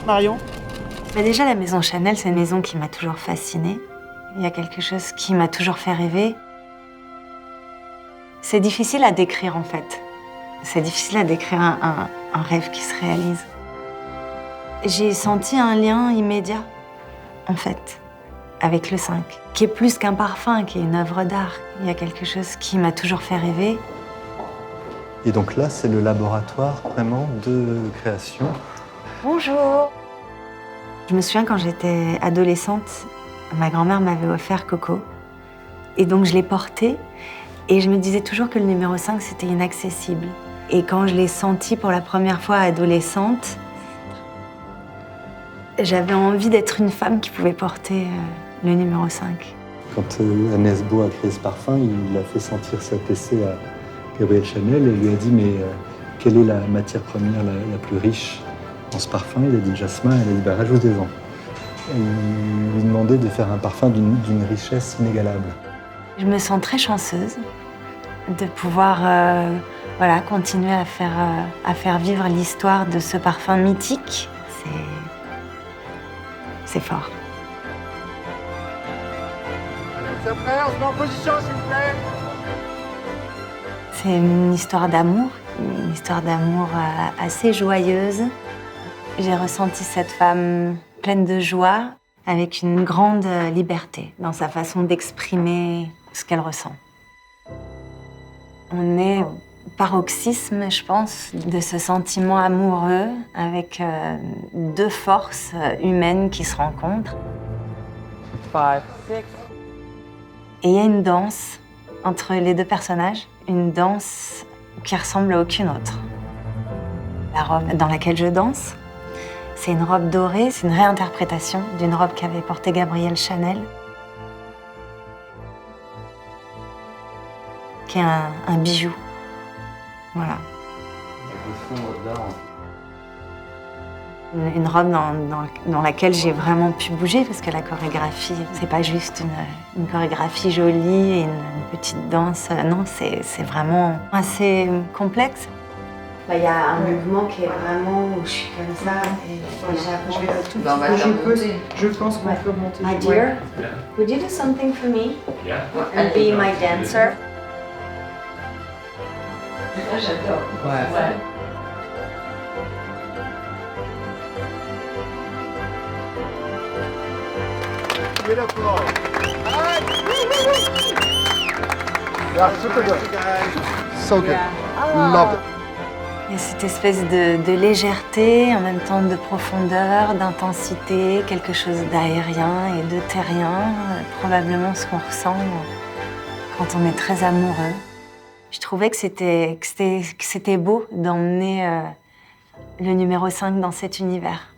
Marion? Déjà, la maison Chanel, c'est une maison qui m'a toujours fascinée. Il y a quelque chose qui m'a toujours fait rêver. C'est difficile à décrire, en fait. C'est difficile à décrire un rêve qui se réalise. J'ai senti un lien immédiat, en fait, avec le 5, qui est plus qu'un parfum, qui est une œuvre d'art. Il y a quelque chose qui m'a toujours fait rêver. Et donc là, c'est le laboratoire vraiment de création. Bonjour. Je me souviens quand j'étais adolescente, ma grand-mère m'avait offert Coco. Et donc je l'ai porté et je me disais toujours que le numéro 5, c'était inaccessible. Et quand je l'ai senti pour la première fois adolescente, j'avais envie d'être une femme qui pouvait porter le numéro 5. Quand Agnès Beau a créé ce parfum, il a fait sentir cet essai à Gabrielle Chanel et lui a dit mais quelle est la matière première la plus riche dans ce parfum? Il a dit jasmin, elle a dit bah, rajoutez-en. Il lui demandait de faire un parfum d'une richesse inégalable. Je me sens très chanceuse de pouvoir voilà, continuer à faire vivre l'histoire de ce parfum mythique. C'est fort. C'est prêt, on se met en position s'il vous plaît. C'est une histoire d'amour assez joyeuse. J'ai ressenti cette femme pleine de joie, avec une grande liberté dans sa façon d'exprimer ce qu'elle ressent. On est au paroxysme, je pense, de ce sentiment amoureux avec deux forces humaines qui se rencontrent. 5, 6. Et il y a une danse entre les deux personnages, une danse qui ressemble à aucune autre. La robe dans laquelle je danse, c'est une robe dorée, c'est une réinterprétation d'une robe qu'avait portée Gabrielle Chanel, qui est un bijou. Voilà. Une robe dans laquelle j'ai vraiment pu bouger, parce que la chorégraphie, c'est pas juste une chorégraphie jolie et une petite danse. Non, c'est vraiment assez complexe. Il y a un mouvement qui est vraiment où je suis comme ça et Je pense qu'on peut monter. My dear, would you do something for me? Yeah. And be my dancer? J'adore. Ouais. Beautiful. Alright. Yeah, super good. So good. Love it. Il y a cette espèce de légèreté, en même temps de profondeur, d'intensité, quelque chose d'aérien et de terrien, probablement ce qu'on ressent quand on est très amoureux. Je trouvais que c'était beau d'emmener le numéro 5 dans cet univers.